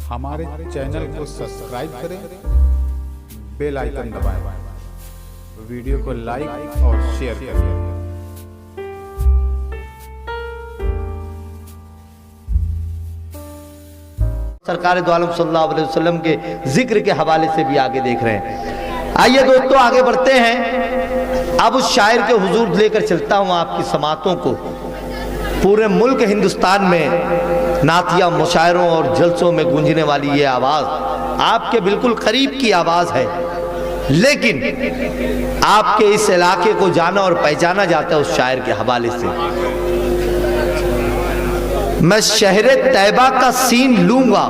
हमारे चैनल को सब्सक्राइब करें, बेल आइकन दबाएं, वीडियो को लाइक और शेयर करें। सरकार दो आलम सल्लल्लाहु अलैहि वसल्लम के जिक्र के हवाले से भी आगे देख रहे हैं। आइए दोस्तों आगे बढ़ते हैं। अब उस शायर के हुजूर लेकर चलता हूँ आपकी समातों को। पूरे मुल्क हिंदुस्तान में नातिया मुशायरों और जलसों में गूंजने वाली ये आवाज़ आपके बिल्कुल करीब की आवाज़ है, लेकिन आपके इस इलाके को जाना और पहचाना जाता है उस शायर के हवाले से। मैं शहरे तैबा का सीन लूंगा,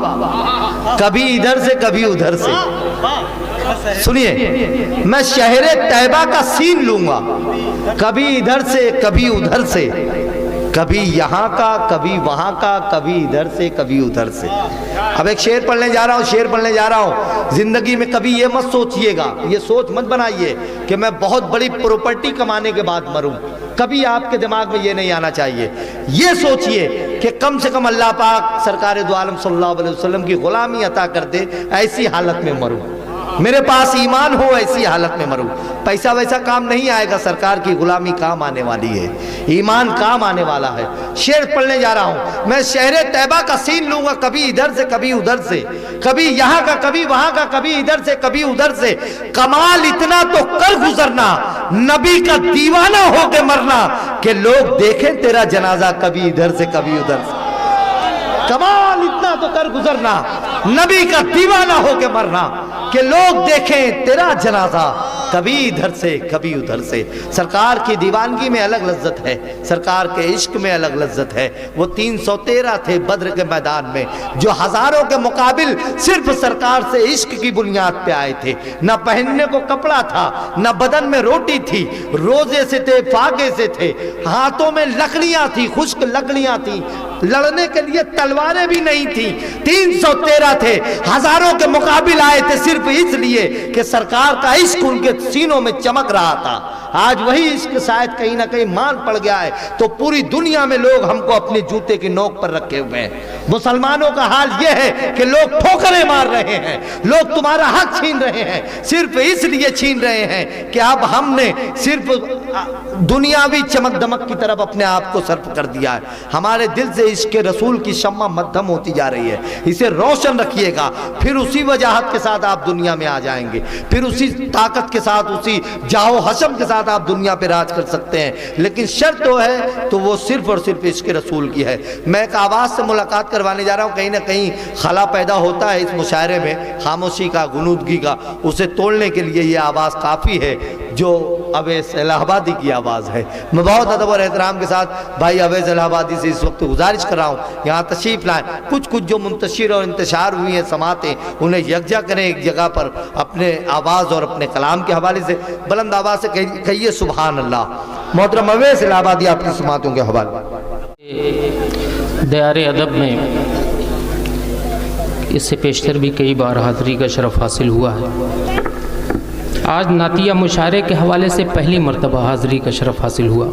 कभी इधर से कभी उधर से। सुनिए, मैं शहरे तैबा का सीन लूंगा, कभी इधर से कभी उधर से, कभी यहाँ का कभी वहाँ का, कभी इधर से कभी उधर से। अब एक शेर पढ़ने जा रहा हूँ, शेर पढ़ने जा रहा हूँ। जिंदगी में कभी ये मत सोचिएगा, ये सोच मत बनाइए कि मैं बहुत बड़ी प्रॉपर्टी कमाने के बाद मरूं। कभी आपके दिमाग में ये नहीं आना चाहिए। ये सोचिए कि कम से कम अल्लाह पाक सरकार दो आलम सल्लल्लाहु अलैहि वसल्लम की गुलामी अता कर दे, ऐसी हालत में मरूं। मेरे पास ईमान हो, ऐसी हालत में मरूं। पैसा वैसा काम नहीं आएगा, सरकार की गुलामी काम आने वाली है, ईमान काम आने वाला है। शेर पढ़ने जा रहा हूं। मैं शहरे तैबा का सीन लूंगा, कभी इधर से कभी उधर से, कभी यहाँ का कभी वहां का, कभी इधर से कभी उधर से। कमाल इतना तो कर गुजरना, नबी का दीवाना होके मरना, कि लोग देखें तेरा जनाजा कभी इधर से कभी उधर से। कमाल इतना तो कर गुजरना, नबी का दीवाना होके मरना, कि लोग देखें तेरा जनाजा कभी इधर से कभी उधर से। सरकार की दीवानगी में अलग लज्जत है, सरकार के इश्क में अलग लज्जत है। वो 313 थे बद्र के मैदान में, जो हजारों के मुकाबिल सिर्फ सरकार से इश्क की बुनियाद पे आए थे। न पहनने को कपड़ा था, न बदन में रोटी थी, रोजे से थे, फाके से थे, हाथों में लकड़ियां थी, खुश्क लकड़ियां थी, लड़ने के लिए तलवारें भी नहीं थी। 313 थे, हजारों के मुकाबिल आए थे सिर्फ इसलिए कि सरकार का इश्क उनके सीनों में चमक रहा था। आज वही इश्क शायद कहीं ना कहीं मान पड़ गया है, तो पूरी दुनिया में लोग हमको अपने जूते की नोक पर रखे हुए हैं। मुसलमानों का हाल यह है कि लोग ठोकरें मार रहे हैं, लोग तुम्हारा हक छीन रहे हैं, सिर्फ इसलिए छीन रहे हैं कि अब हमने सिर्फ दुनियावी चमक दमक की तरफ अपने आप को सर्फ कर दिया है। हमारे दिल से इश्क रसूल की शम्मा मध्यम होती जा रही है, इसे रोशन रखिएगा, फिर उसी वजाहत के साथ आप दुनिया में आ जाएंगे, फिर उसी ताकत के साथ, उसी जाओ हशम के साथ आप दुनिया पे राज कर सकते हैं। लेकिन शर्त तो है, तो वो सिर्फ और सिर्फ इश्क रसूल की है। मैं एक आवाज़ से मुलाकात करवाने जा रहा हूँ। कहीं ना कहीं खला पैदा होता है इस मुशायरे में, खामोशी का, गुनूदगी का। उसे तोड़ने के लिए ये आवाज़ काफ़ी है, जो अवैस इलाहाबादी की आवाज़ है। मैं बहुत अदब और एहतराम के साथ भाई अवैस इलाहाबादी से इस वक्त गुजारिश कर रहा हूँ, यहाँ तशरीफ़ लाएँ। कुछ कुछ जो मुंतशिर और इंतशार हुई हैं समातें, उन्हें यकजा करें एक जगह पर, अपने आवाज़ और अपने कलाम के हवाले से बुलंद आवाज़ से कहिए सुभान अल्लाह। मोहतरम अवैस इलाहाबादी आपकी समातों के हवाले। दयारे अदब में इससे पेशतर भी कई बार हाज़िरी का शरफ़ हासिल हुआ है। आज नातिया मुशायरे के हवाले से पहली मरतबा हाज़िरी का शरफ़ हासिल हुआ।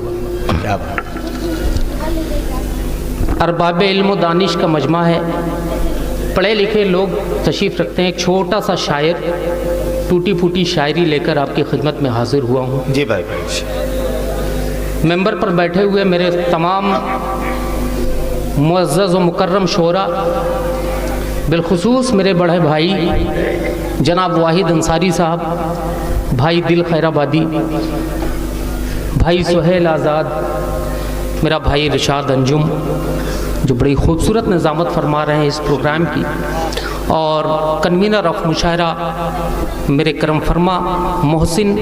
अरबाब इल्म दानिश का मजमा है, पढ़े लिखे लोग तशरीफ़ रखते हैं। एक छोटा सा शायर, टूटी फूटी शायरी लेकर आपकी खिदमत में हाजिर हुआ हूँ। जी भाई। मेंबर पर बैठे हुए मेरे तमाम मुअज़्ज़ज़ व मुकर्रम शोरा, बिलखुसूस मेरे बड़े भाई जनाब वाहिद अंसारी साहब, भाई दिल खैराबादी, भाई सुहेल आज़ाद, मेरा भाई इरशाद अंजुम, जो बड़ी खूबसूरत निज़ामत फरमा रहे हैं इस प्रोग्राम की, और कन्वीनर ऑफ मुशायरा मेरे करम फरमा मोहसिन,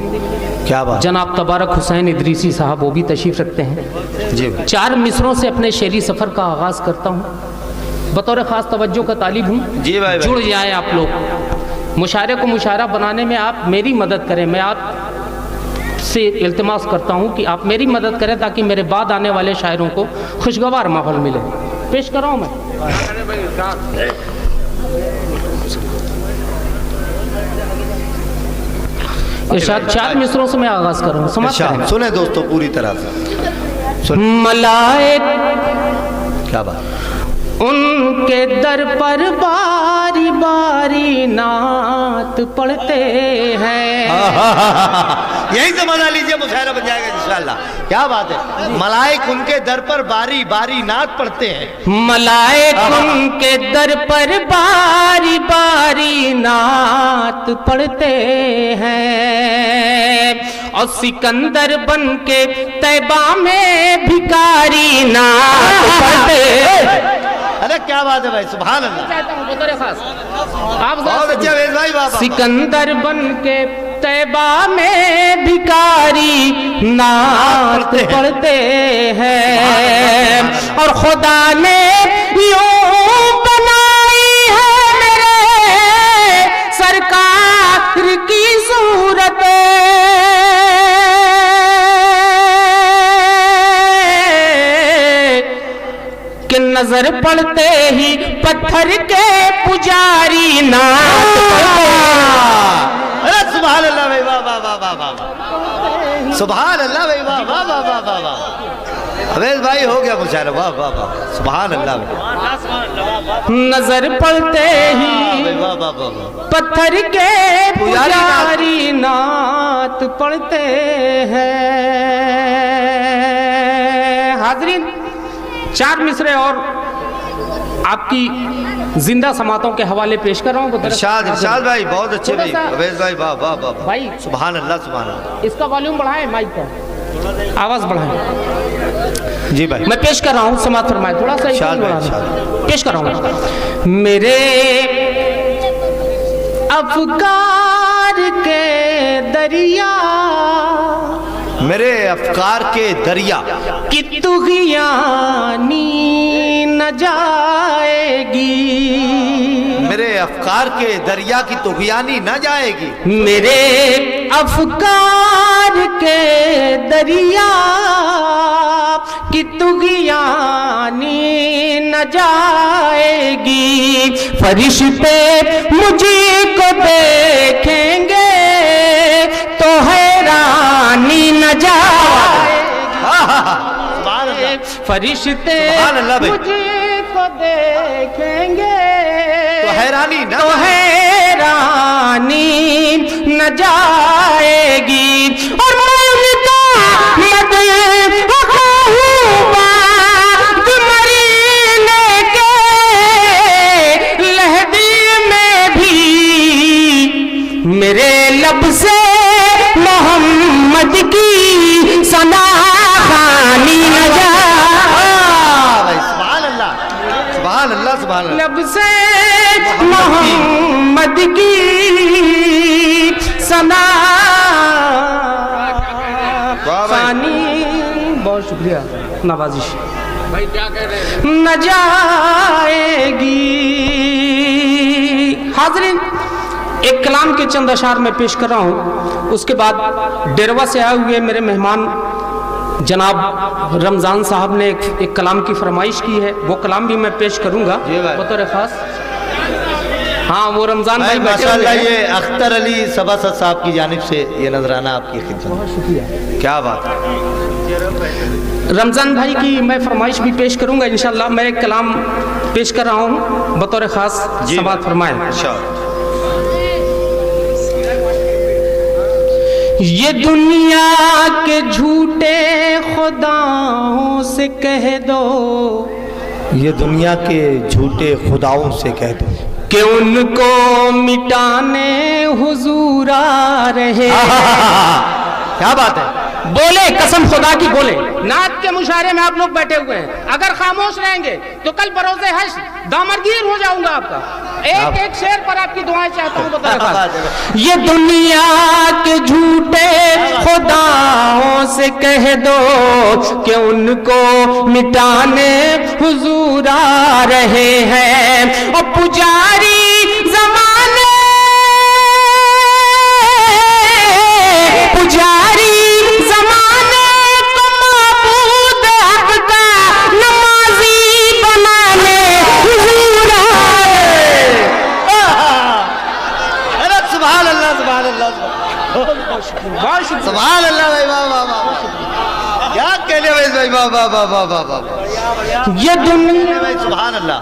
क्या बात, जनाब तबारक हुसैन इदरीसी साहब, वो भी तशरीफ़ रखते हैं। जी। 4 मिसरों से अपने शेरी सफ़र का आगाज़ करता हूँ। बतौर ख़ास तवज्जो का तालिब हूँ, जी भाई, जुड़ जाएँ आप लोग। मुशायरे को मुशायरा बनाने में आप मेरी मदद करें। मैं आप से इल्तिमास करता हूँ कि आप मेरी मदद करें, ताकि मेरे बाद आने वाले शायरों को खुशगवार माहौल मिले। पेश कर रहा हूँ मैं। इरशाद 4 मिसरों से मैं आगाज़ कर रहा हूँ, समझ रहे हैं? सुने दोस्तों पूरी तरह से। मलाइक, क्या बात। उनके दर पर बारी बारी नात पढ़ते हैं। यही से मजा लीजिए, मुशायरा बन जाएगा इंशाल्लाह। क्या बात है, मलाइक उनके दर पर बारी बारी नात पढ़ते हैं। मलाइक उनके दर पर बारी बारी नात पढ़ते हैं। और सिकंदर बन के तैबा में भिखारी नात पढ़ते हैं। अरे क्या बात है भाई, सुभान अल्लाह। आप बहुत अच्छा वेद भाई, वाह वाह। सिकंदर बन के तैबा में भिखारी नात पढ़ते हैं। और खुदा ने यूं बनाई है मेरे सरकार की सूरत, कि नजर पड़ते ही पत्थर के पुजारी नात पढ़ते हैं। अरे सुभान अल्लाह भाई, वाह वाह वाह वाह वाह, सुभान अल्लाह भाई, वाह वाह वाह वाह वाह वाह। अवेद भाई हो गया मुशायरा, वाह वाह वाह, सुभान अल्लाह भाई। नजर पड़ते ही वाह वाह वाह वाह। पत्थर के पुजारी नात पढ़ते हैं। हाजरीन, 4 मिसरे और आपकी जिंदा समातों के हवाले पेश कर रहा हूँ। इरशाद भाई, बहुत अच्छे भाई। अवेद भाई, वाह वाह वाह भाई, सुभान अल्लाह सुभान अल्लाह। इसका वॉल्यूम बढ़ाएं, माइक का आवाज बढ़ाएं। जी भाई, मैं पेश कर रहा हूँ, समात फरमाए। थोड़ा सा इरशाद भाई, बढ़ा इरशाद। दें। पेश कर रहा हूँ। मेरे अफकार के दरिया, मेरे अफकार के दरिया कि तुगियानी न जाएगी। मेरे अफकार के दरिया की तुगियानी न जाएगी। मेरे अफकार के दरिया की तुगियानी न जाएगी। फरिश्ते मुझे को देखेंगे तो हैरानी न जाएगी। फरिश्ते मुझे को देखेंगे तो हैरानी न जाएगी। और मौलिका मरीने के लहदी में भी मेरे लब से मोहम्मद की सना खानी न सुभान अल्लाह सुभान अल्लाह। लब से मोहम्मद की सना खानी। बहुत शुक्रिया, नवाजिश भाई। क्या कह रहे हैं, न जाएगी। हाज़रीन, एक कलाम के चंद अशार में पेश कर रहा हूँ। उसके बाद डेरवा से आए हुए मेरे मेहमान जनाब रमज़ान साहब ने एक कलाम की फरमाइश की है, वो कलाम भी मैं पेश करूँगा बतौर ख़ास। हाँ, वो रमज़ान भाई माशाअल्लाह, ये अख्तर अली सभासद साहब की जानिब से ये नजराना आपकी खिदमत। बहुत शुक्रिया, क्या बात है। रमज़ान भाई की मैं फरमाइश भी पेश करूँगा इंशाअल्लाह। मैं एक कलाम पेश कर रहा हूँ बतौर ख़ास, समाअत फरमाएं। ये दुनिया के झूठे खुदाओं से कह दो, ये दुनिया के झूठे खुदाओं से कह दो कि उनको मिटाने हुजूर आ रहे। क्या बात है, बोले कसम खुदा की, बोले नात के मुशारे में आप लोग बैठे हुए हैं। अगर खामोश रहेंगे तो कल बरोज़े हश्र दामरगीर हो जाऊंगा आपका। एक एक शेर पर आपकी दुआएं चाहता हूँ बताइए। ये दुनिया के झूठे खुदाओं से कह दो कि उनको मिटाने हुजूर आ रहे हैं। और पुजारी जमाने, पुजारी जमाने को माबूद आपका नमाजी बनाने हुजूर आए। अरे सुभान अल्लाह सुभान अल्लाह सुभान अल्लाह भाई, वाह वाह वाह। क्या कहने भाई, वाह वाह वाह वाह वाह वाह, ये दुनिया भाई सुभान अल्लाह।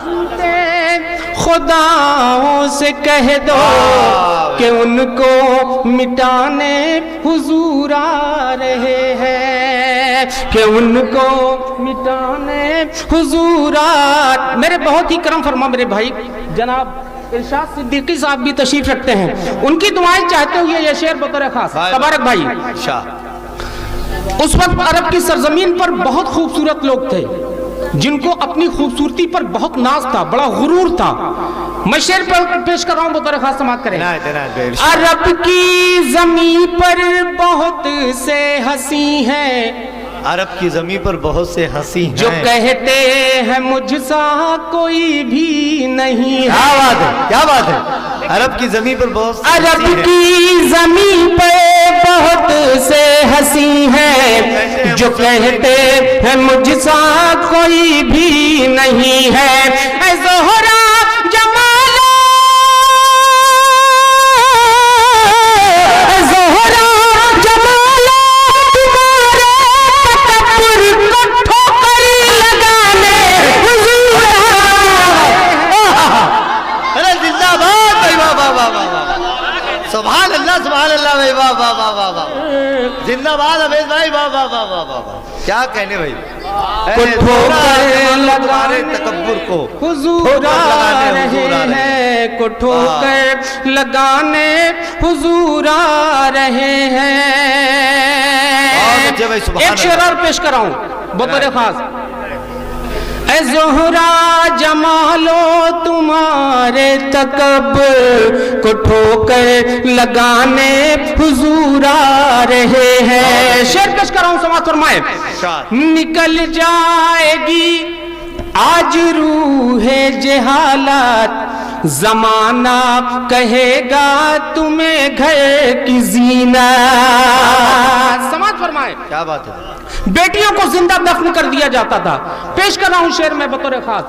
खुदाओं से कह दो कि उनको मिटाने हुजूर आ रहे हैं, कि उनको मिटाने हुजूर आ। मेरे बहुत ही करम फरमा मेरे भाई जनाब इरशाद सिद्दीकी साहब भी तशरीफ रखते हैं, उनकी दुआएं चाहते हुए ये शेर बतौर खास तबारक भाई। उस वक्त अरब की सरजमीन पर बहुत खूबसूरत लोग थे जिनको अपनी खूबसूरती पर बहुत नाज था, बड़ा गुरूर था। मैं शेर पर पेश कर रहा हूं, बतौर खास समाअत करें। अरब की जमीन पर बहुत से हंसी हैं, अरब की जमीन पर बहुत से हंसी हैं, जो कहते हैं मुझसा कोई भी नहीं है। क्या बात है, क्या बात है। अरब की जमीन पर बहुत से अरब की जमीन पर बहुत से हंसी हैं, जो कहते हैं मुझसा कोई भी नहीं है। ऐ ज़ोहरा जमालो, ऐ ज़ोहरा जमालो, तुम्हारे तकब्बुर को ठोकर लगाने हुजूर अरे जिंदाबाद भाई, वाह वाह वाह वाह वाह, सुभान अल्लाह भाई, वाह वाह वाह वाह वाह, जिंदाबाद अवेश भाई, वाह वाह वाह वाह वाह वाह, क्या कहने भाई। लगाने तकब्बुर को हुजूर आ रहे हैं, को ठोकर लगाने हुजूर आ रहे हैं। एक शेर और पेश कराऊं बतौर खास। ऐ ज़ोहरा जमालो, तुम्हारे तकब्बुर को ठोकर लगाने हुजूर आ रहे हैं। शेर पेश कर रहा हूं, समाअत फरमाए। निकल जाएगी आज रूहे जहालत, जमाना कहेगा तुम्हें घर की ज़ीनत। समाअत फरमाए, क्या बात है। बेटियों को जिंदा दफन कर दिया जाता था। पेश कर रहा हूं शेर में बतौर खास।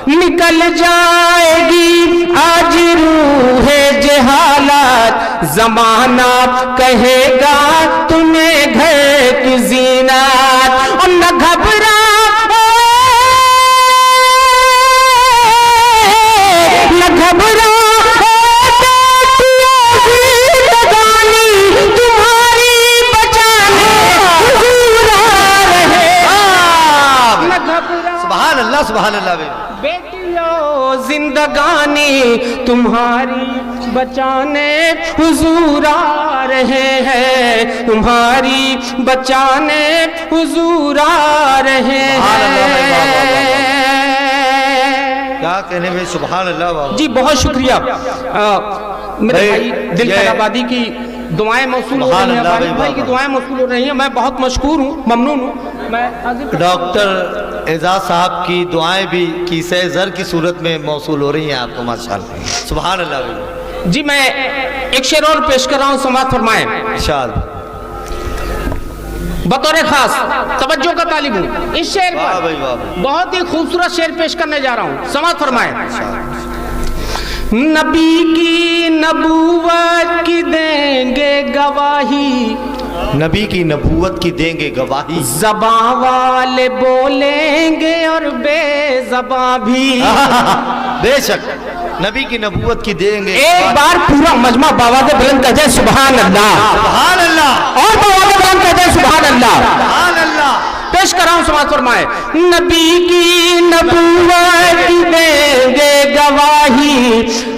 निकल जाएगी आज रूहे जहालत, जमाना कहेगा तुम्हें घर की ज़ीनत। और न घबरा न घबरा सुभान अल्लाह। बेटियों जिंदगानी तुम्हारी बचाने हुजूर आ रहे हैं, तुम्हारी बचाने हुजूर आ रहे हैं। क्या कहने में, सुभान अल्लाह जी, बहुत शुक्रिया। मेरे भाई दिल खैराबादी की दुआएं मौसूल हो रही हैं, भाई की दुआएं मौसूल हो रही हैं। मैं बहुत मशकूर हूँ, ममनून हूँ। मैं डॉक्टर एजाज साहब की दुआएं भी कीसे ज़र की सूरत में मौसूल हो रही हैं आपको, माशाअल्लाह, सुभान अल्लाह। जी, मैं एक शेर और पेश कर रहा हूँ, समाअत फरमाएं। बतौर खास तवज्जो का तालिब हूँ। इस शेर पर बहुत ही खूबसूरत शेर पेश करने जा रहा हूँ, समाअत फरमाएं। नबी की नबूवत की देंगे गवाही, नबी की नबूवत की देंगे गवाही, ज़बां वाले बोलेंगे और बेज़बां भी। बेशक नबी की नबूवत की देंगे। एक बार पूरा मजमा बावाज़ बुलंद कर जाए सुभान अल्लाह, सुभान अल्लाह, और बावाज़ बुलंद कर जाए सुभान अल्लाह, सुभान अल्लाह। पेश कर रहा हूं, समाअत फरमाए। नबी की नबूवत की देंगे गवाही,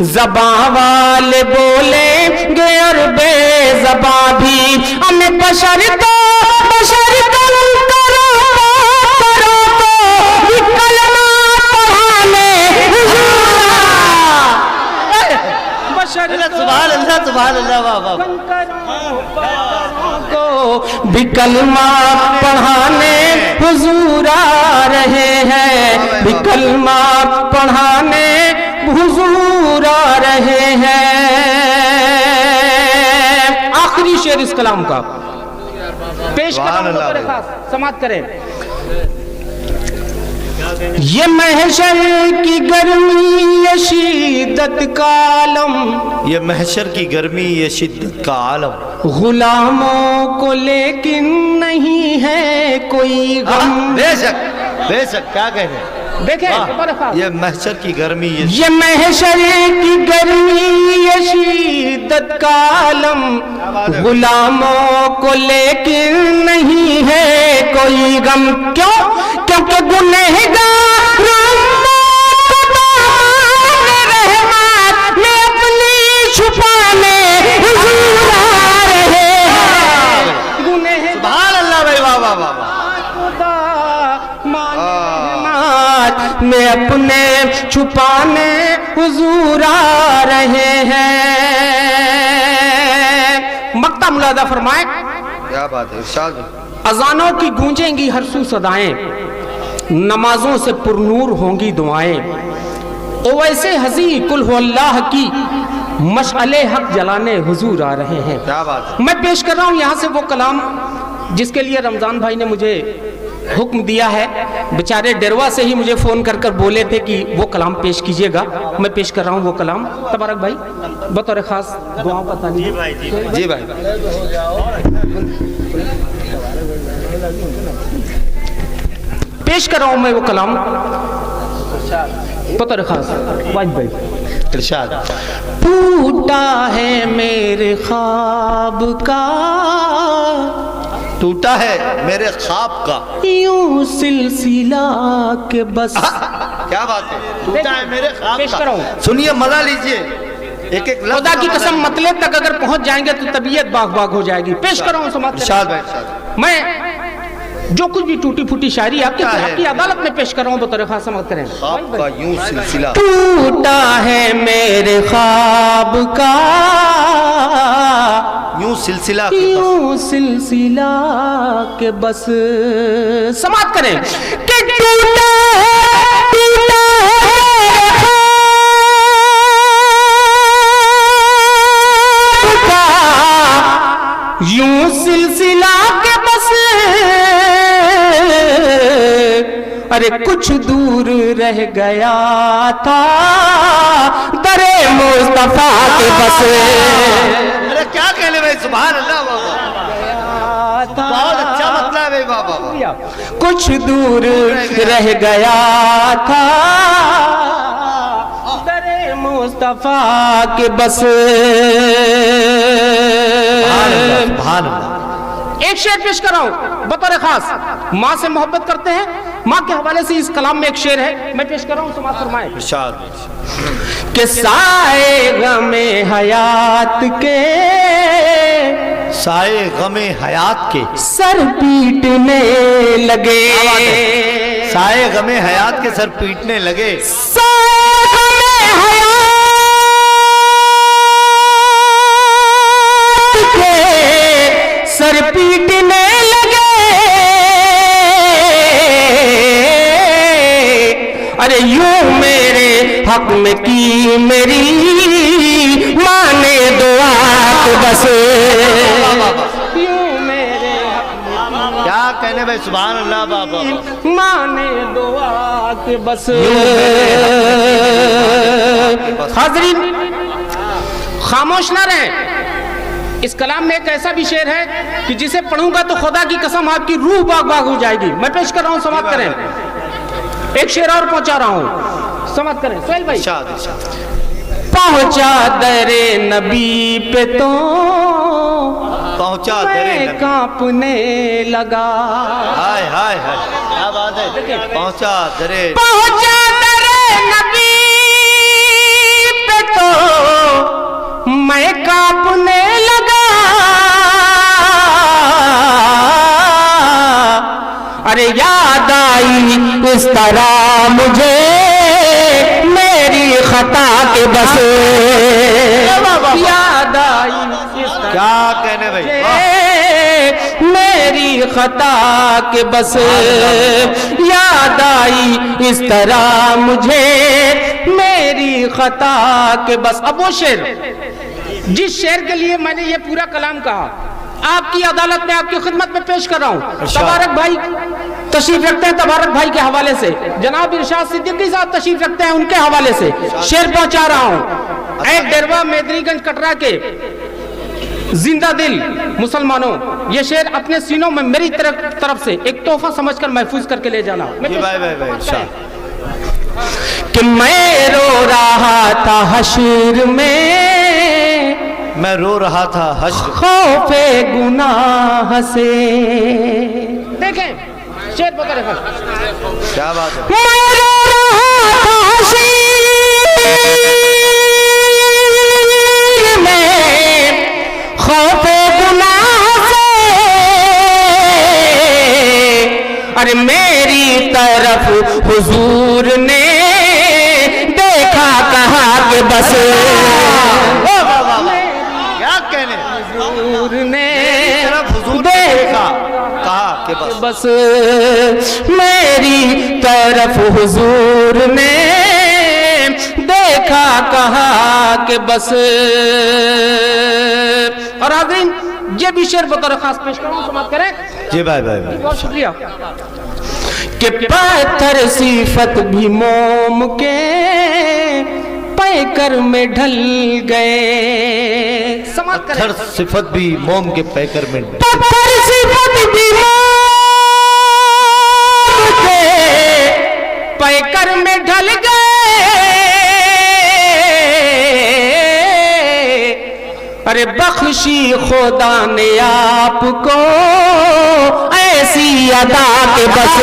ज़बां वाले बोलेंगे और बेज़बां भी। हमें बशर तो करो तो कलमा पढ़ाने बशर सुभान अल्लाह, सुभान अल्लाह, वाह वाह। को भी कलमा पढ़ाने हुजूर आ रहे हैं, भी कलमा पढ़ाने हुजूर आ रहे हैं। आखिरी शेर इस कलाम का पेश कर समाअत करें। ये महशर की गर्मी ये शिद्दत का आलम, ये महशर की गर्मी ये शिद्दत का आलम, गुलामों को लेकिन नहीं है कोई गम। बेशक बेशक, क्या कह रहे हैं? देखें ये महशर की गर्मी, ये महशर की गर्मी, ये शिद्दत का आलम, गुलामों को लेकिन नहीं है कोई गम। क्यों? क्योंकि गुनहगार रहमत में अपनी छुपाने हुजूर आ रहे हैं। गुनहगार सुभान अल्लाह भाई, वाह वाह वाह। में अपने छुपाने हुजूर आ रहे हैं। मक्ता मुलादा फरमाए, क्या बात है इरशाद। अजानों की गूंजेंगी हर सू सदाएं, नमाजों से पुरनूर होंगी दुआएं, ओ वैसे हसी कुल हो अल्लाह की मशअले हक जलाने हुजूर आ रहे हैं। क्या बात है। मैं पेश कर रहा हूं यहां से वो कलाम जिसके लिए रमजान भाई ने मुझे हुक्म दिया है। बेचारे डेरवा से ही मुझे फोन कर कर बोले थे कि वो कलाम पेश कीजिएगा। मैं पेश कर रहा हूँ वो कलाम। तबारक भाई बतौर खास दुआओं का तानी। जी भाई, जी भाई। पेश कर रहा हूँ मैं वो कलाम बतौर खास वाज भाई। इरशाद। टूटा है मेरे ख्वाब का, टूटा है मेरे ख्वाब का यूं सिलसिला के बस। क्या बात है। टूटा है मेरे ख्वाब पेश का। कराऊं? सुनिए, मजा लीजिए। एक एक खुदा की कसम मतले तक अगर पहुंच जाएंगे तो तबीयत बाग बाग हो जाएगी। पेश कर रहा हूं समाप्त। इरशाद भाई, इरशाद। मैं जो कुछ भी टूटी फूटी शायरी आपकी अदालत में पेश कर रहा हूं बतौर खास समाप्त करें। ख्वाब का यूं सिलसिला। टूटा है मेरे ख्वाब का यूं सिलसिला, यूं सिलसिला के बस। समाप्त करें कि टूटा यूं सिलसिला के बस। अरे कुछ दूर रह गया था दरे मुस्तफा के बस। अरे क्या कहने भाई, सुभान अल्लाह, बहुत अच्छा मतलब है बाबा। कुछ दूर रह गया था दरे मुस्तफा के बस। सुभान अल्लाह। एक शेर पेश कर रहा हूं बतौर खास। माँ से मोहब्बत करते हैं, माँ के हवाले से इस कलाम में एक शेर है, मैं पेश कर रहा हूं। समाप्त फरमाएं। इरशाद। कि साए गमे हयात के, साए गमे हयात के सर पीटने लगे। साए गमे हयात के सर पीटने लगे। सर पीटने लगे। अरे यूं मेरे हक में की मेरी माँ ने दुआ तो बस। यूं मेरे क्या कहने भाई, सुभान अल्लाह बाबा। माँ ने दुआ के बस। हाज़रीन खामोश ना रहें। इस कलाम में एक ऐसा भी शेर है कि जिसे पढ़ूंगा तो खुदा की कसम आपकी रूह बाग बाग हो जाएगी। मैं पेश कर रहा हूं, समाप्त करें। एक शेर और पहुंचा रहा हूं, समाप्त करें सोहेल भाई। पहुंचा दरे नबी पे तो पहुंचा दरे नबी, कांपने लगा। हाय हाय हाय, क्या बात है। पहुंचा दरे नबी पे तो मैं कांपने लगा। अरे याद आई इस तरह मुझे मेरी खता के बस। याद आई इस तरह, क्या कहने भाई, मेरी खता के बस। याद आई इस तरह मुझे मेरी खता के बस। अब वो शेर जिस शेर के लिए मैंने ये पूरा कलाम कहा आपकी अदालत में आपकी खिदमत में पेश कर रहा हूँ। तबारक भाई तशरीफ रखते हैं, तबारक भाई के हवाले से जनाब इरशाद सिद्दीकी साहब तशरीफ रखते हैं, उनके हवाले से शेर पहुंचा रहा हूँ। एक डेरवा मेदनीगंज कटरा के जिंदा दिल मुसलमानों, ये शेर अपने सीनों में मेरी तरफ से एक तोहफा समझकर महफूज करके ले जाना। कि मैं रो रहा था हश्र में, मैं रो रहा था हश्र खौफे गुनाह से। देखें शेर वगैरह क्या बात है। मैं रो रहा था हश्र में खौफे गुनाह से, अरे मेरी तरफ हुजूर ने देखा कहा कि बस, क्या कहने, हुजूर ने हुजूर देखा कहा कि बस, मेरी तरफ हुजूर ने देखा कहा कि बस। और आज़ीन ये भी शेर बतौर खास पेश करूं, समाप्त करें। जी भाई बहुत शुक्रिया। कि पत्थर सिफत भी मोम के पैकर में ढल गए। समाप्त करें। पत्थर सिफत भी मोम के पैकर में, पत्थर सिफत भी मोम के पैकर में ढल गए, अरे बख्शी खुदा ने आपको ऐसी अदा के बस,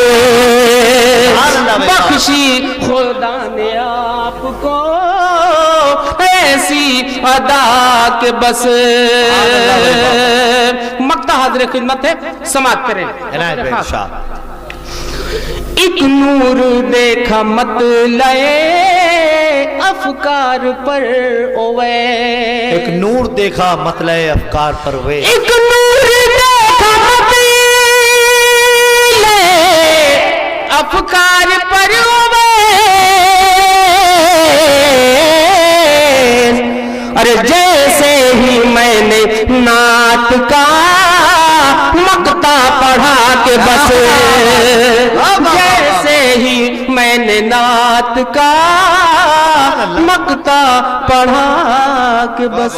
बख्शी खुदा ने आपको ऐसी अदा के बस। मक्ता हाज़िर खिदमत है, समाप्त करें। एक नूर देखा मत लए अफकार पर ओवे, एक नूर देखा मतलए अफकार पर वे, एक नूर देखा मत ले अफकार पर ओवे, अरे जैसे ही मैंने नात का मक्ता पढ़ा के बस, जैसे ही मैंने नात का मक्ता पढ़ा के बस।